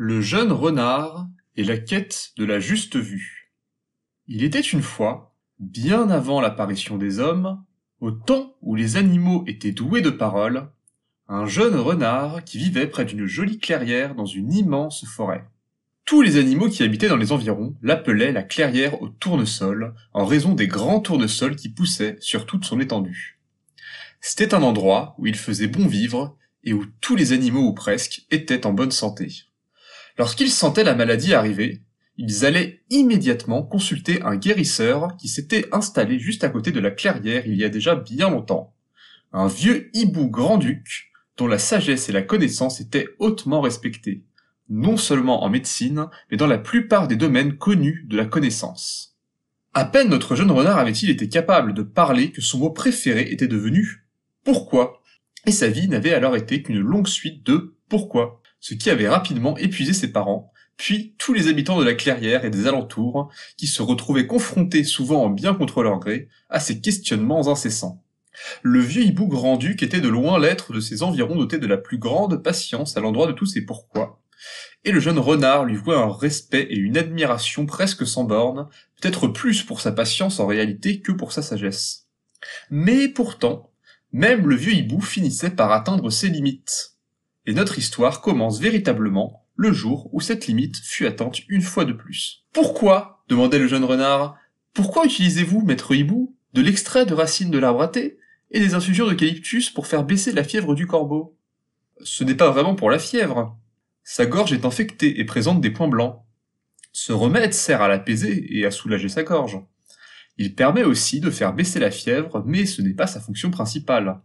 Le jeune renard et la quête de la juste vue. Il était une fois, bien avant l'apparition des hommes, au temps où les animaux étaient doués de parole, un jeune renard qui vivait près d'une jolie clairière dans une immense forêt. Tous les animaux qui habitaient dans les environs l'appelaient la clairière au tournesol, en raison des grands tournesols qui poussaient sur toute son étendue. C'était un endroit où il faisait bon vivre et où tous les animaux ou presque étaient en bonne santé. Lorsqu'ils sentaient la maladie arriver, ils allaient immédiatement consulter un guérisseur qui s'était installé juste à côté de la clairière il y a déjà bien longtemps. Un vieux hibou grand-duc, dont la sagesse et la connaissance étaient hautement respectées, non seulement en médecine, mais dans la plupart des domaines connus de la connaissance. À peine notre jeune renard avait-il été capable de parler que son mot préféré était devenu « pourquoi ?» et sa vie n'avait alors été qu'une longue suite de « pourquoi ?» ce qui avait rapidement épuisé ses parents, puis tous les habitants de la clairière et des alentours, qui se retrouvaient confrontés souvent en bien contre leur gré, à ces questionnements incessants. Le vieux hibou grand-duc était de loin l'être de ses environs doté de la plus grande patience à l'endroit de tous ces pourquoi, et le jeune renard lui vouait un respect et une admiration presque sans bornes, peut-être plus pour sa patience en réalité que pour sa sagesse. Mais pourtant, même le vieux hibou finissait par atteindre ses limites. Et notre histoire commence véritablement le jour où cette limite fut atteinte une fois de plus. « Pourquoi ?» demandait le jeune renard. « Pourquoi utilisez-vous, maître hibou, de l'extrait de racines de l'arbre à thé et des infusions d'eucalyptus pour faire baisser la fièvre du corbeau ?»« Ce n'est pas vraiment pour la fièvre. Sa gorge est infectée et présente des points blancs. Ce remède sert à l'apaiser et à soulager sa gorge. Il permet aussi de faire baisser la fièvre, mais ce n'est pas sa fonction principale.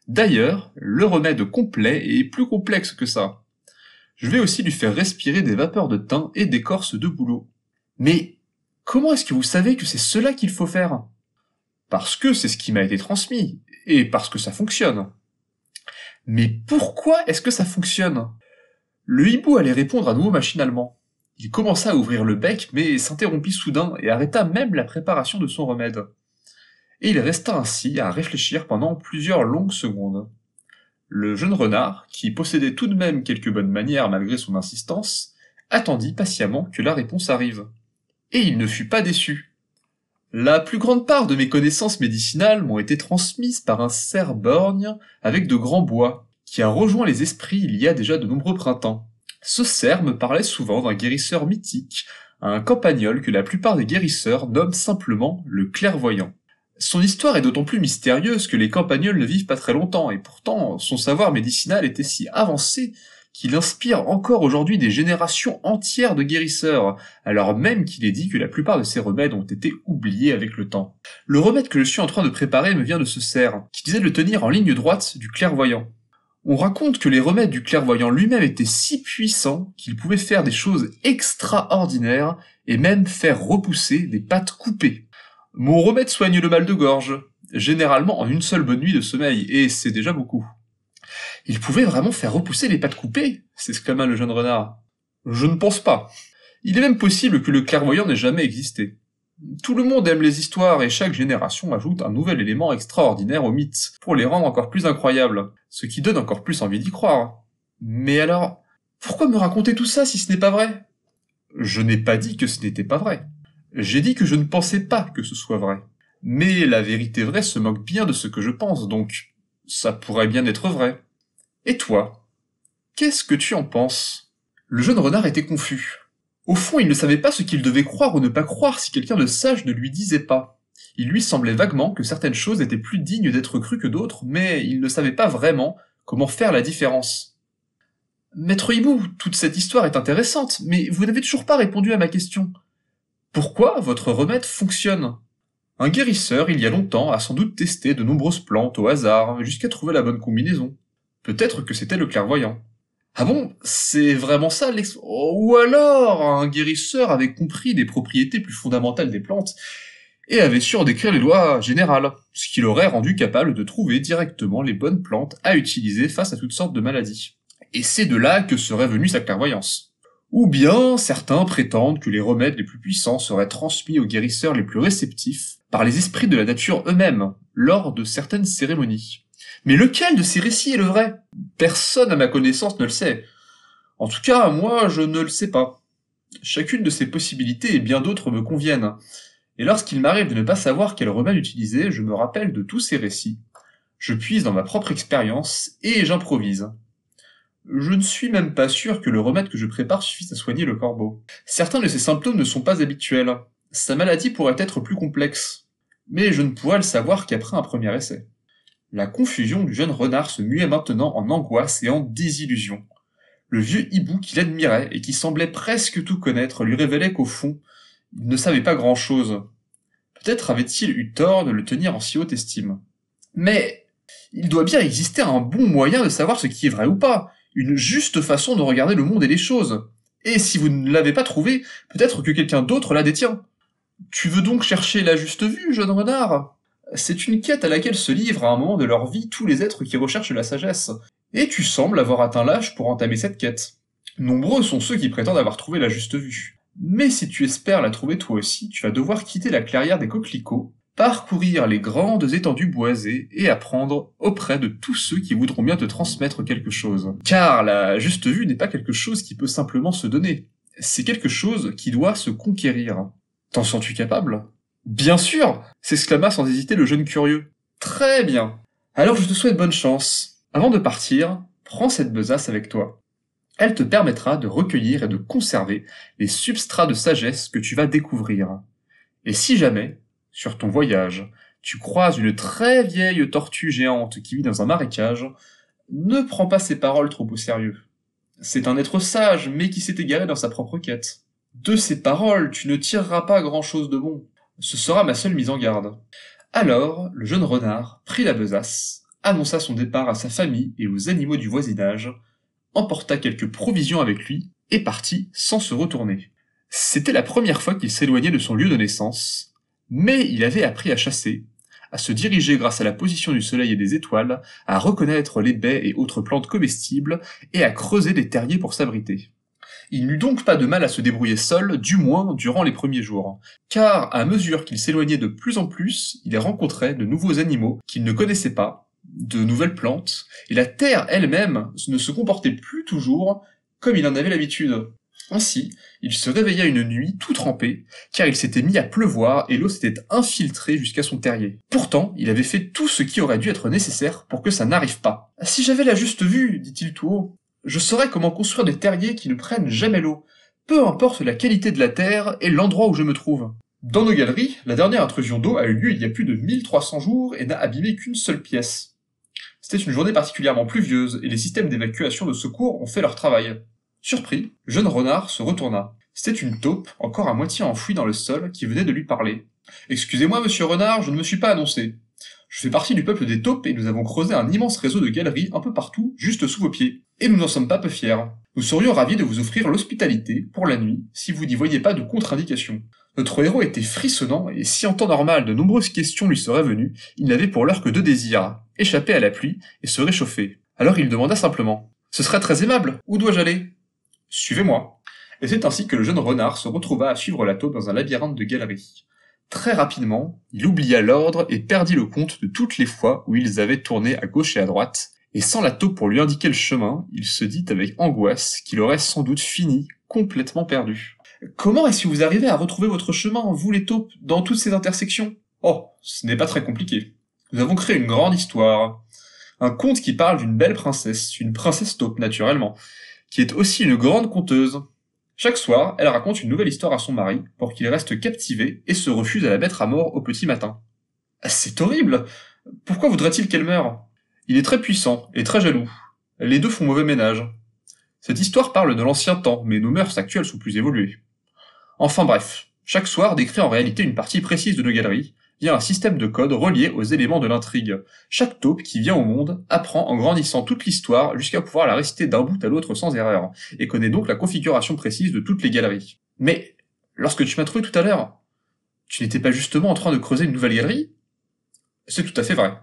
D'ailleurs, le remède complet est plus complexe que ça. Je vais aussi lui faire respirer des vapeurs de thym et d'écorce de bouleau. Mais comment est-ce que vous savez que c'est cela qu'il faut faire ? Parce que c'est ce qui m'a été transmis, et parce que ça fonctionne. Mais pourquoi est-ce que ça fonctionne ? Le hibou allait répondre à nouveau machinalement. Il commença à ouvrir le bec, mais s'interrompit soudain et arrêta même la préparation de son remède. Et il resta ainsi à réfléchir pendant plusieurs longues secondes. Le jeune renard, qui possédait tout de même quelques bonnes manières malgré son insistance, attendit patiemment que la réponse arrive. Et il ne fut pas déçu. La plus grande part de mes connaissances médicinales m'ont été transmises par un cerf borgne avec de grands bois, qui a rejoint les esprits il y a déjà de nombreux printemps. Ce cerf me parlait souvent d'un guérisseur mythique, un campagnol que la plupart des guérisseurs nomment simplement le clairvoyant. Son histoire est d'autant plus mystérieuse que les campagnols ne vivent pas très longtemps, et pourtant son savoir médicinal était si avancé qu'il inspire encore aujourd'hui des générations entières de guérisseurs, alors même qu'il est dit que la plupart de ces remèdes ont été oubliés avec le temps. Le remède que je suis en train de préparer me vient de ce cerf, qui disait de le tenir en ligne droite du clairvoyant. On raconte que les remèdes du clairvoyant lui-même étaient si puissants qu'il pouvait faire des choses extraordinaires et même faire repousser des pattes coupées. Mon remède soigne le mal de gorge, généralement en une seule bonne nuit de sommeil, et c'est déjà beaucoup. Il pouvait vraiment faire repousser les pattes coupées, s'exclama le jeune renard. Je ne pense pas. Il est même possible que le clairvoyant n'ait jamais existé. Tout le monde aime les histoires et chaque génération ajoute un nouvel élément extraordinaire aux mythes, pour les rendre encore plus incroyables, ce qui donne encore plus envie d'y croire. Mais alors, pourquoi me raconter tout ça si ce n'est pas vrai ? Je n'ai pas dit que ce n'était pas vrai. J'ai dit que je ne pensais pas que ce soit vrai. Mais la vérité vraie se moque bien de ce que je pense, donc ça pourrait bien être vrai. Et toi ? Qu'est-ce que tu en penses ? Le jeune renard était confus. Au fond, il ne savait pas ce qu'il devait croire ou ne pas croire si quelqu'un de sage ne lui disait pas. Il lui semblait vaguement que certaines choses étaient plus dignes d'être crues que d'autres, mais il ne savait pas vraiment comment faire la différence. « Maître Hibou, toute cette histoire est intéressante, mais vous n'avez toujours pas répondu à ma question. Pourquoi votre remède fonctionne ? Un guérisseur, il y a longtemps, a sans doute testé de nombreuses plantes au hasard, jusqu'à trouver la bonne combinaison. Peut-être que c'était le clairvoyant. Ah bon, c'est vraiment ça Ou alors, un guérisseur avait compris les propriétés plus fondamentales des plantes, et avait su en décrire les lois générales, ce qui l'aurait rendu capable de trouver directement les bonnes plantes à utiliser face à toutes sortes de maladies. Et c'est de là que serait venue sa clairvoyance. Ou bien, certains prétendent que les remèdes les plus puissants seraient transmis aux guérisseurs les plus réceptifs par les esprits de la nature eux-mêmes, lors de certaines cérémonies. Mais lequel de ces récits est le vrai ? Personne à ma connaissance ne le sait. En tout cas, moi, je ne le sais pas. Chacune de ces possibilités et bien d'autres me conviennent. Et lorsqu'il m'arrive de ne pas savoir quel remède utiliser, je me rappelle de tous ces récits. Je puise dans ma propre expérience et j'improvise. Je ne suis même pas sûr que le remède que je prépare suffise à soigner le corbeau. Certains de ses symptômes ne sont pas habituels. Sa maladie pourrait être plus complexe. Mais je ne pourrais le savoir qu'après un premier essai. La confusion du jeune renard se muait maintenant en angoisse et en désillusion. Le vieux hibou qui l'admirait et qui semblait presque tout connaître lui révélait qu'au fond, il ne savait pas grand-chose. Peut-être avait-il eu tort de le tenir en si haute estime. Mais il doit bien exister un bon moyen de savoir ce qui est vrai ou pas, une juste façon de regarder le monde et les choses. Et si vous ne l'avez pas trouvé, peut-être que quelqu'un d'autre la détient. Tu veux donc chercher la juste vue, jeune renard? C'est une quête à laquelle se livrent à un moment de leur vie tous les êtres qui recherchent la sagesse, et tu sembles avoir atteint l'âge pour entamer cette quête. Nombreux sont ceux qui prétendent avoir trouvé la juste vue. Mais si tu espères la trouver toi aussi, tu vas devoir quitter la clairière des coquelicots, parcourir les grandes étendues boisées et apprendre auprès de tous ceux qui voudront bien te transmettre quelque chose. Car la juste vue n'est pas quelque chose qui peut simplement se donner, c'est quelque chose qui doit se conquérir. T'en sens-tu capable? Bien sûr! S'exclama sans hésiter le jeune curieux. Très bien. Alors je te souhaite bonne chance. Avant de partir, prends cette besace avec toi. Elle te permettra de recueillir et de conserver les substrats de sagesse que tu vas découvrir. Et si jamais, sur ton voyage, tu croises une très vieille tortue géante qui vit dans un marécage, ne prends pas ses paroles trop au sérieux. C'est un être sage, mais qui s'est égaré dans sa propre quête. De ces paroles, tu ne tireras pas grand-chose de bon. Ce sera ma seule mise en garde. Alors, le jeune renard prit la besace, annonça son départ à sa famille et aux animaux du voisinage, emporta quelques provisions avec lui, et partit sans se retourner. C'était la première fois qu'il s'éloignait de son lieu de naissance, mais il avait appris à chasser, à se diriger grâce à la position du soleil et des étoiles, à reconnaître les baies et autres plantes comestibles, et à creuser des terriers pour s'abriter. Il n'eut donc pas de mal à se débrouiller seul, du moins durant les premiers jours, car à mesure qu'il s'éloignait de plus en plus, il rencontrait de nouveaux animaux qu'il ne connaissait pas, de nouvelles plantes, et la terre elle-même ne se comportait plus toujours comme il en avait l'habitude. Ainsi, il se réveilla une nuit tout trempé, car il s'était mis à pleuvoir et l'eau s'était infiltrée jusqu'à son terrier. Pourtant, il avait fait tout ce qui aurait dû être nécessaire pour que ça n'arrive pas. « Si j'avais la juste vue, dit-il tout haut, je saurais comment construire des terriers qui ne prennent jamais l'eau, peu importe la qualité de la terre et l'endroit où je me trouve. » Dans nos galeries, la dernière intrusion d'eau a eu lieu il y a plus de 1300 jours et n'a abîmé qu'une seule pièce. C'était une journée particulièrement pluvieuse et les systèmes d'évacuation de secours ont fait leur travail. Surpris, le jeune renard se retourna. C'était une taupe, encore à moitié enfouie dans le sol, qui venait de lui parler. « Excusez-moi, monsieur renard, je ne me suis pas annoncé. Je fais partie du peuple des taupes et nous avons creusé un immense réseau de galeries un peu partout, juste sous vos pieds. Et nous n'en sommes pas peu fiers. Nous serions ravis de vous offrir l'hospitalité, pour la nuit, si vous n'y voyez pas de contre-indication. » Notre héros était frissonnant, et si en temps normal de nombreuses questions lui seraient venues, il n'avait pour l'heure que deux désirs, échapper à la pluie et se réchauffer. Alors il demanda simplement « Ce serait très aimable, où dois-je aller ?»« Suivez-moi. » Et c'est ainsi que le jeune renard se retrouva à suivre la taupe dans un labyrinthe de galeries. Très rapidement, il oublia l'ordre et perdit le compte de toutes les fois où ils avaient tourné à gauche et à droite, et sans la taupe pour lui indiquer le chemin, il se dit avec angoisse qu'il aurait sans doute fini complètement perdu. Comment est-ce que vous arrivez à retrouver votre chemin, vous les taupes, dans toutes ces intersections? Oh, ce n'est pas très compliqué. Nous avons créé une grande histoire. Un conte qui parle d'une belle princesse, une princesse taupe naturellement, qui est aussi une grande conteuse. Chaque soir, elle raconte une nouvelle histoire à son mari, pour qu'il reste captivé et se refuse à la mettre à mort au petit matin. C'est horrible! Pourquoi voudrait-il qu'elle meure? Il est très puissant et très jaloux. Les deux font mauvais ménage. Cette histoire parle de l'ancien temps, mais nos mœurs actuelles sont plus évoluées. Enfin bref, chaque soir décrit en réalité une partie précise de nos galeries, via un système de code relié aux éléments de l'intrigue. Chaque taupe qui vient au monde apprend en grandissant toute l'histoire jusqu'à pouvoir la réciter d'un bout à l'autre sans erreur, et connaît donc la configuration précise de toutes les galeries. Mais, lorsque tu m'as trouvé tout à l'heure, tu n'étais pas justement en train de creuser une nouvelle galerie? C'est tout à fait vrai.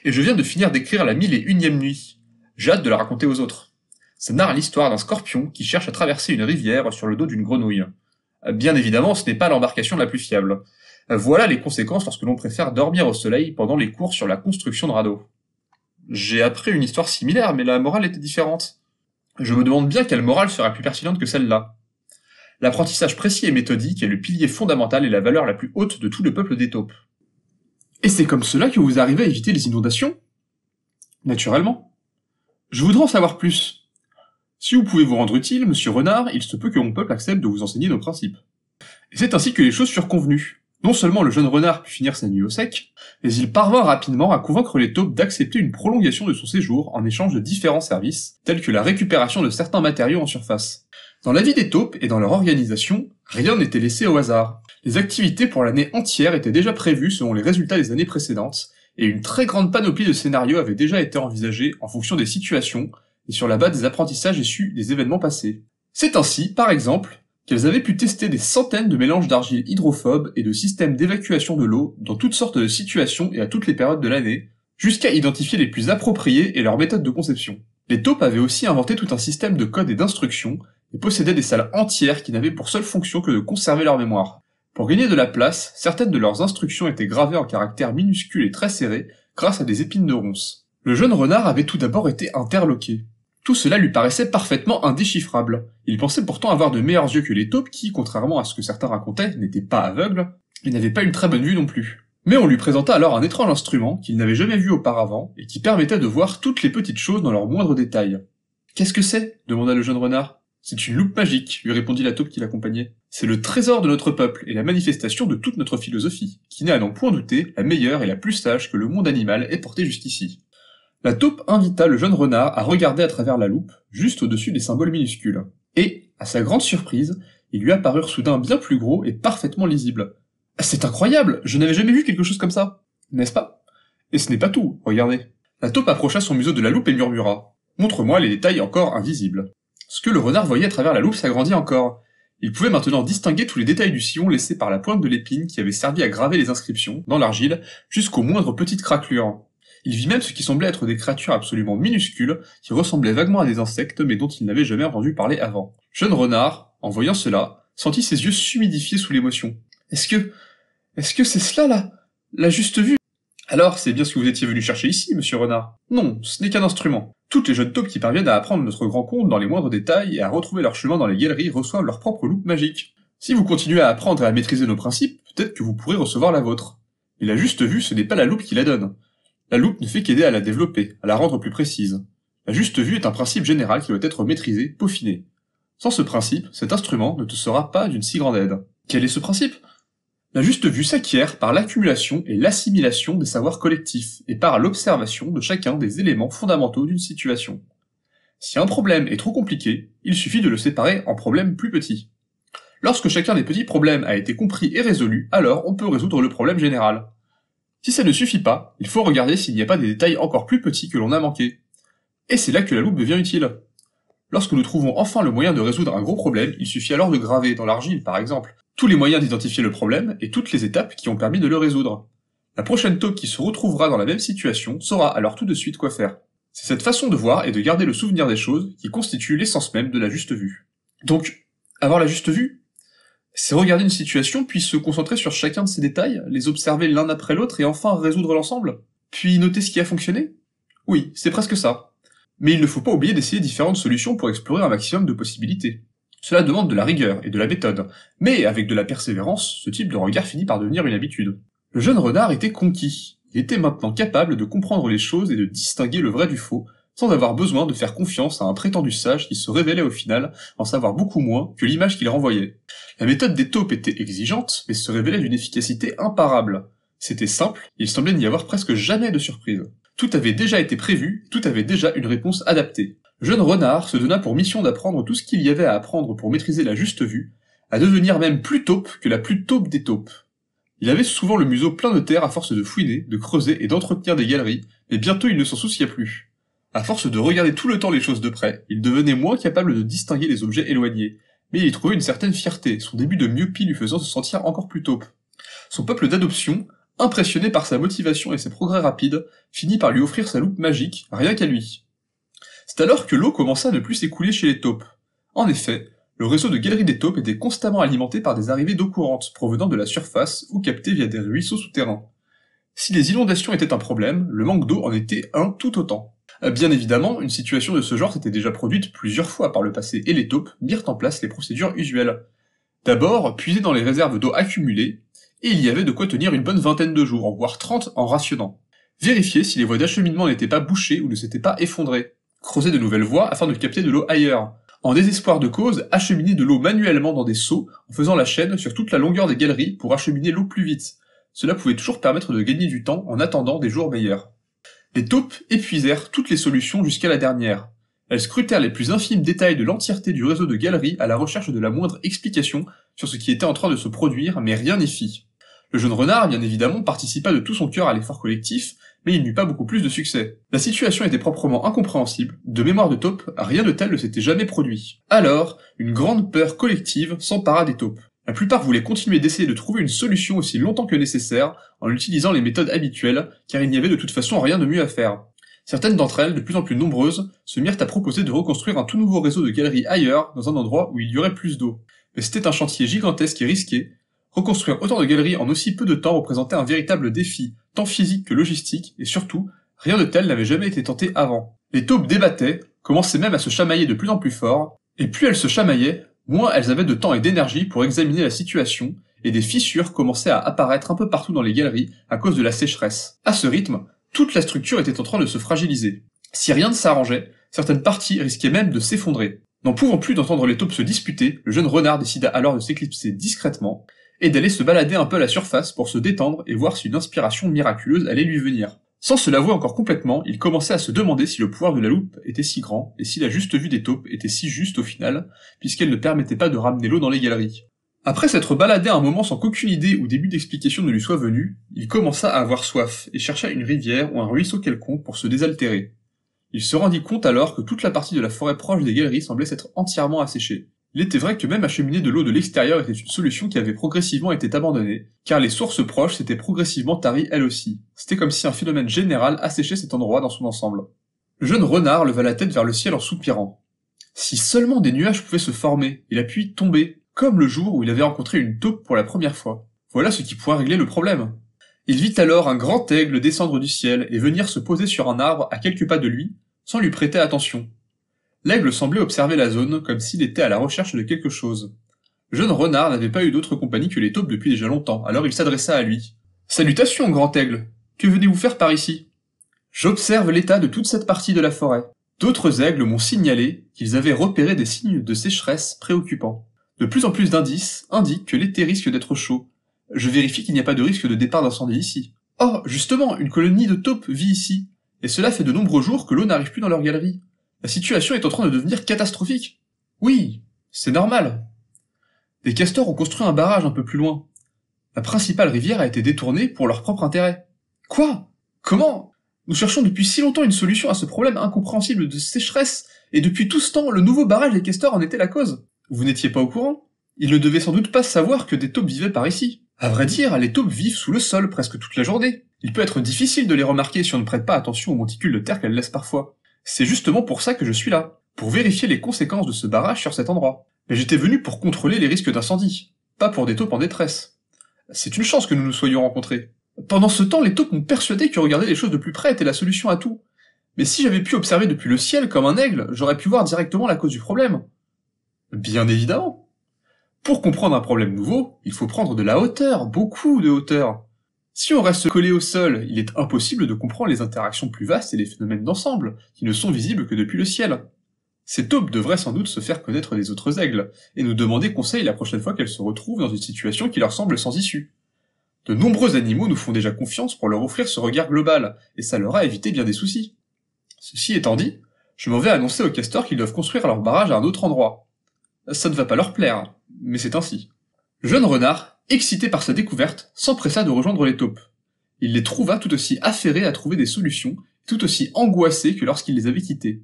Et je viens de finir d'écrire la 1001e nuit. J'ai hâte de la raconter aux autres. Ça narre l'histoire d'un scorpion qui cherche à traverser une rivière sur le dos d'une grenouille. Bien évidemment, ce n'est pas l'embarcation la plus fiable. Voilà les conséquences lorsque l'on préfère dormir au soleil pendant les cours sur la construction de radeaux. J'ai appris une histoire similaire, mais la morale était différente. Je me demande bien quelle morale serait plus pertinente que celle-là. L'apprentissage précis et méthodique est le pilier fondamental et la valeur la plus haute de tout le peuple des taupes. Et c'est comme cela que vous arrivez à éviter les inondations? Naturellement. Je voudrais en savoir plus. Si vous pouvez vous rendre utile, monsieur Renard, il se peut que mon peuple accepte de vous enseigner nos principes. Et c'est ainsi que les choses furent convenues. Non seulement le jeune renard put finir sa nuit au sec, mais il parvint rapidement à convaincre les taupes d'accepter une prolongation de son séjour en échange de différents services, tels que la récupération de certains matériaux en surface. Dans la vie des taupes et dans leur organisation, rien n'était laissé au hasard. Les activités pour l'année entière étaient déjà prévues selon les résultats des années précédentes, et une très grande panoplie de scénarios avait déjà été envisagée en fonction des situations et sur la base des apprentissages issus des événements passés. C'est ainsi, par exemple, qu'elles avaient pu tester des centaines de mélanges d'argile hydrophobe et de systèmes d'évacuation de l'eau dans toutes sortes de situations et à toutes les périodes de l'année, jusqu'à identifier les plus appropriés et leurs méthodes de conception. Les taupes avaient aussi inventé tout un système de code et d'instructions, et possédaient des salles entières qui n'avaient pour seule fonction que de conserver leur mémoire. Pour gagner de la place, certaines de leurs instructions étaient gravées en caractères minuscules et très serrés, grâce à des épines de ronces. Le jeune renard avait tout d'abord été interloqué. Tout cela lui paraissait parfaitement indéchiffrable. Il pensait pourtant avoir de meilleurs yeux que les taupes qui, contrairement à ce que certains racontaient, n'étaient pas aveugles, et n'avaient pas une très bonne vue non plus. Mais on lui présenta alors un étrange instrument qu'il n'avait jamais vu auparavant, et qui permettait de voir toutes les petites choses dans leurs moindres détails. « Qu'est-ce que c'est » demanda le jeune renard. « C'est une loupe magique » lui répondit la taupe qui l'accompagnait. « C'est le trésor de notre peuple, et la manifestation de toute notre philosophie, qui n'est à n'en point douter la meilleure et la plus sage que le monde animal ait portée jusqu'ici. » La taupe invita le jeune renard à regarder à travers la loupe, juste au-dessus des symboles minuscules. Et, à sa grande surprise, ils lui apparurent soudain bien plus gros et parfaitement lisibles. « C'est incroyable! Je n'avais jamais vu quelque chose comme ça! N'est-ce pas? Et ce n'est pas tout, regardez. » La taupe approcha son museau de la loupe et murmura. « Montre-moi les détails encore invisibles. » Ce que le renard voyait à travers la loupe s'agrandit encore. Il pouvait maintenant distinguer tous les détails du sillon laissé par la pointe de l'épine qui avait servi à graver les inscriptions, dans l'argile, jusqu'aux moindres petites craquelures. Il vit même ce qui semblait être des créatures absolument minuscules, qui ressemblaient vaguement à des insectes, mais dont il n'avait jamais entendu parler avant. Jeune renard, en voyant cela, sentit ses yeux s'humidifier sous l'émotion. Est-ce que c'est cela, là? La juste vue? Alors, c'est bien ce que vous étiez venu chercher ici, monsieur renard. Non, ce n'est qu'un instrument. Toutes les jeunes taupes qui parviennent à apprendre notre grand conte dans les moindres détails et à retrouver leur chemin dans les galeries reçoivent leur propre loupe magique. Si vous continuez à apprendre et à maîtriser nos principes, peut-être que vous pourrez recevoir la vôtre. Et la juste vue, ce n'est pas la loupe qui la donne. La loupe ne fait qu'aider à la développer, à la rendre plus précise. La juste vue est un principe général qui doit être maîtrisé, peaufiné. Sans ce principe, cet instrument ne te sera pas d'une si grande aide. Quel est ce principe? La juste vue s'acquiert par l'accumulation et l'assimilation des savoirs collectifs, et par l'observation de chacun des éléments fondamentaux d'une situation. Si un problème est trop compliqué, il suffit de le séparer en problèmes plus petits. Lorsque chacun des petits problèmes a été compris et résolu, alors on peut résoudre le problème général. Si ça ne suffit pas, il faut regarder s'il n'y a pas des détails encore plus petits que l'on a manqués. Et c'est là que la loupe devient utile. Lorsque nous trouvons enfin le moyen de résoudre un gros problème, il suffit alors de graver, dans l'argile par exemple, tous les moyens d'identifier le problème et toutes les étapes qui ont permis de le résoudre. La prochaine taupe qui se retrouvera dans la même situation saura alors tout de suite quoi faire. C'est cette façon de voir et de garder le souvenir des choses qui constitue l'essence même de la juste vue. Donc, avoir la juste vue, c'est regarder une situation puis se concentrer sur chacun de ses détails, les observer l'un après l'autre et enfin résoudre l'ensemble? Puis noter ce qui a fonctionné? Oui, c'est presque ça. Mais il ne faut pas oublier d'essayer différentes solutions pour explorer un maximum de possibilités. Cela demande de la rigueur et de la méthode, mais avec de la persévérance, ce type de regard finit par devenir une habitude. Le jeune renard était conquis. Il était maintenant capable de comprendre les choses et de distinguer le vrai du faux, sans avoir besoin de faire confiance à un prétendu sage qui se révélait au final en savoir beaucoup moins que l'image qu'il renvoyait. La méthode des taupes était exigeante, mais se révélait d'une efficacité imparable. C'était simple, il semblait n'y avoir presque jamais de surprise. Tout avait déjà été prévu, tout avait déjà une réponse adaptée. Le jeune renard se donna pour mission d'apprendre tout ce qu'il y avait à apprendre pour maîtriser la juste vue, à devenir même plus taupe que la plus taupe des taupes. Il avait souvent le museau plein de terre à force de fouiner, de creuser et d'entretenir des galeries, mais bientôt il ne s'en souciait plus. À force de regarder tout le temps les choses de près, il devenait moins capable de distinguer les objets éloignés, mais il y trouvait une certaine fierté, son début de myopie lui faisant se sentir encore plus taupe. Son peuple d'adoption, impressionné par sa motivation et ses progrès rapides, finit par lui offrir sa loupe magique, rien qu'à lui. C'est alors que l'eau commença à ne plus s'écouler chez les taupes. En effet, le réseau de galeries des taupes était constamment alimenté par des arrivées d'eau courante provenant de la surface ou captées via des ruisseaux souterrains. Si les inondations étaient un problème, le manque d'eau en était un tout autant. Bien évidemment, une situation de ce genre s'était déjà produite plusieurs fois par le passé, et les taupes mirent en place les procédures usuelles. D'abord, puiser dans les réserves d'eau accumulées, et il y avait de quoi tenir une bonne vingtaine de jours, voire 30 en rationnant. Vérifier si les voies d'acheminement n'étaient pas bouchées ou ne s'étaient pas effondrées. Creuser de nouvelles voies afin de capter de l'eau ailleurs. En désespoir de cause, acheminer de l'eau manuellement dans des seaux en faisant la chaîne sur toute la longueur des galeries pour acheminer l'eau plus vite. Cela pouvait toujours permettre de gagner du temps en attendant des jours meilleurs. Les taupes épuisèrent toutes les solutions jusqu'à la dernière. Elles scrutèrent les plus infimes détails de l'entièreté du réseau de galeries à la recherche de la moindre explication sur ce qui était en train de se produire, mais rien n'y fit. Le jeune renard, bien évidemment, participa de tout son cœur à l'effort collectif, mais il n'eut pas beaucoup plus de succès. La situation était proprement incompréhensible, de mémoire de taupe, rien de tel ne s'était jamais produit. Alors, une grande peur collective s'empara des taupes. La plupart voulaient continuer d'essayer de trouver une solution aussi longtemps que nécessaire, en utilisant les méthodes habituelles, car il n'y avait de toute façon rien de mieux à faire. Certaines d'entre elles, de plus en plus nombreuses, se mirent à proposer de reconstruire un tout nouveau réseau de galeries ailleurs, dans un endroit où il y aurait plus d'eau. Mais c'était un chantier gigantesque et risqué. Reconstruire autant de galeries en aussi peu de temps représentait un véritable défi, tant physique que logistique, et surtout, rien de tel n'avait jamais été tenté avant. Les taupes débattaient, commençaient même à se chamailler de plus en plus fort, et plus elles se chamaillaient, moins elles avaient de temps et d'énergie pour examiner la situation, et des fissures commençaient à apparaître un peu partout dans les galeries à cause de la sécheresse. À ce rythme, toute la structure était en train de se fragiliser. Si rien ne s'arrangeait, certaines parties risquaient même de s'effondrer. N'en pouvant plus d'entendre les taupes se disputer, le jeune renard décida alors de s'éclipser discrètement, et d'aller se balader un peu à la surface pour se détendre et voir si une inspiration miraculeuse allait lui venir. Sans se l'avouer encore complètement, il commençait à se demander si le pouvoir de la loupe était si grand, et si la juste vue des taupes était si juste au final, puisqu'elle ne permettait pas de ramener l'eau dans les galeries. Après s'être baladé un moment sans qu'aucune idée ou début d'explication ne lui soit venue, il commença à avoir soif, et chercha une rivière ou un ruisseau quelconque pour se désaltérer. Il se rendit compte alors que toute la partie de la forêt proche des galeries semblait s'être entièrement asséchée. Il était vrai que même acheminer de l'eau de l'extérieur était une solution qui avait progressivement été abandonnée, car les sources proches s'étaient progressivement taries elles aussi. C'était comme si un phénomène général asséchait cet endroit dans son ensemble. Le jeune renard leva la tête vers le ciel en soupirant. Si seulement des nuages pouvaient se former, et la pluie tomber, comme le jour où il avait rencontré une taupe pour la première fois. Voilà ce qui pourrait régler le problème. Il vit alors un grand aigle descendre du ciel et venir se poser sur un arbre à quelques pas de lui, sans lui prêter attention. L'aigle semblait observer la zone comme s'il était à la recherche de quelque chose. Le jeune renard n'avait pas eu d'autre compagnie que les taupes depuis déjà longtemps, alors il s'adressa à lui. « Salutations, grand aigle. Que venez-vous faire par ici ?»« J'observe l'état de toute cette partie de la forêt. D'autres aigles m'ont signalé qu'ils avaient repéré des signes de sécheresse préoccupants. De plus en plus d'indices indiquent que l'été risque d'être chaud. Je vérifie qu'il n'y a pas de risque de départ d'incendie ici. Oh, justement, une colonie de taupes vit ici, et cela fait de nombreux jours que l'eau n'arrive plus dans leur galerie. La situation est en train de devenir catastrophique. Oui, c'est normal. Des castors ont construit un barrage un peu plus loin. La principale rivière a été détournée pour leur propre intérêt. Quoi? Comment? Nous cherchons depuis si longtemps une solution à ce problème incompréhensible de sécheresse, et depuis tout ce temps, le nouveau barrage des castors en était la cause. Vous n'étiez pas au courant? Ils ne devaient sans doute pas savoir que des taupes vivaient par ici. À vrai dire, les taupes vivent sous le sol presque toute la journée. Il peut être difficile de les remarquer si on ne prête pas attention aux monticules de terre qu'elles laissent parfois. C'est justement pour ça que je suis là, pour vérifier les conséquences de ce barrage sur cet endroit. Mais j'étais venu pour contrôler les risques d'incendie, pas pour des taupes en détresse. C'est une chance que nous nous soyons rencontrés. Pendant ce temps, les taupes m'ont persuadé que regarder les choses de plus près était la solution à tout. Mais si j'avais pu observer depuis le ciel comme un aigle, j'aurais pu voir directement la cause du problème. Bien évidemment. Pour comprendre un problème nouveau, il faut prendre de la hauteur, beaucoup de hauteur. Si on reste collé au sol, il est impossible de comprendre les interactions plus vastes et les phénomènes d'ensemble, qui ne sont visibles que depuis le ciel. Ces taupes devraient sans doute se faire connaître des autres aigles, et nous demander conseil la prochaine fois qu'elles se retrouvent dans une situation qui leur semble sans issue. De nombreux animaux nous font déjà confiance pour leur offrir ce regard global, et ça leur a évité bien des soucis. Ceci étant dit, je m'en vais annoncer aux castors qu'ils doivent construire leur barrage à un autre endroit. Ça ne va pas leur plaire, mais c'est ainsi. Le jeune renard, excité par sa découverte, s'empressa de rejoindre les taupes. Il les trouva tout aussi affairés à trouver des solutions, tout aussi angoissés que lorsqu'il les avait quittés.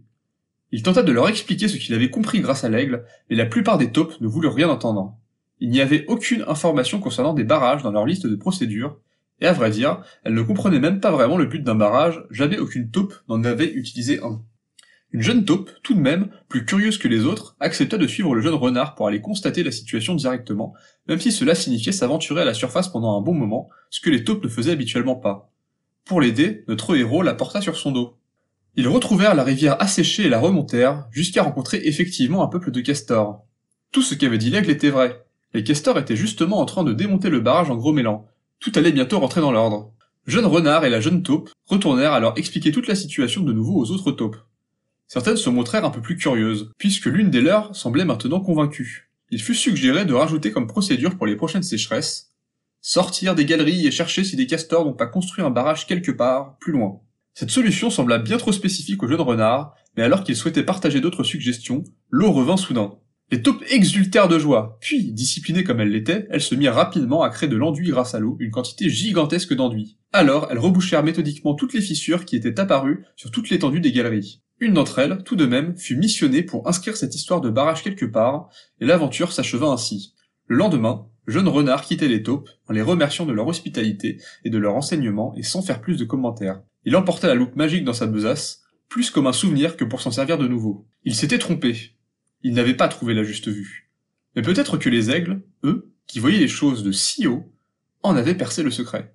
Il tenta de leur expliquer ce qu'il avait compris grâce à l'aigle, mais la plupart des taupes ne voulurent rien entendre. Il n'y avait aucune information concernant des barrages dans leur liste de procédures, et à vrai dire, elles ne comprenaient même pas vraiment le but d'un barrage, jamais aucune taupe n'en avait utilisé un. Une jeune taupe, tout de même, plus curieuse que les autres, accepta de suivre le jeune renard pour aller constater la situation directement, même si cela signifiait s'aventurer à la surface pendant un bon moment, ce que les taupes ne faisaient habituellement pas. Pour l'aider, notre héros la porta sur son dos. Ils retrouvèrent la rivière asséchée et la remontèrent, jusqu'à rencontrer effectivement un peuple de castors. Tout ce qu'avait dit l'aigle était vrai. Les castors étaient justement en train de démonter le barrage en grommelant. Tout allait bientôt rentrer dans l'ordre. Jeune renard et la jeune taupe retournèrent alors expliquer toute la situation de nouveau aux autres taupes. Certaines se montrèrent un peu plus curieuses, puisque l'une des leurs semblait maintenant convaincue. Il fut suggéré de rajouter comme procédure pour les prochaines sécheresses sortir des galeries et chercher si des castors n'ont pas construit un barrage quelque part, plus loin. Cette solution sembla bien trop spécifique au jeune renard, mais alors qu'il souhaitait partager d'autres suggestions, l'eau revint soudain. Les taupes exultèrent de joie, puis, disciplinées comme elles l'étaient, elles se mirent rapidement à créer de l'enduit grâce à l'eau, une quantité gigantesque d'enduit. Alors, elles rebouchèrent méthodiquement toutes les fissures qui étaient apparues sur toute l'étendue des galeries. Une d'entre elles, tout de même, fut missionnée pour inscrire cette histoire de barrage quelque part, et l'aventure s'acheva ainsi. Le lendemain, jeune renard quittait les taupes, en les remerciant de leur hospitalité et de leur enseignement et sans faire plus de commentaires. Il emporta la loupe magique dans sa besace, plus comme un souvenir que pour s'en servir de nouveau. Il s'était trompé. Il n'avait pas trouvé la juste vue. Mais peut-être que les aigles, eux, qui voyaient les choses de si haut, en avaient percé le secret.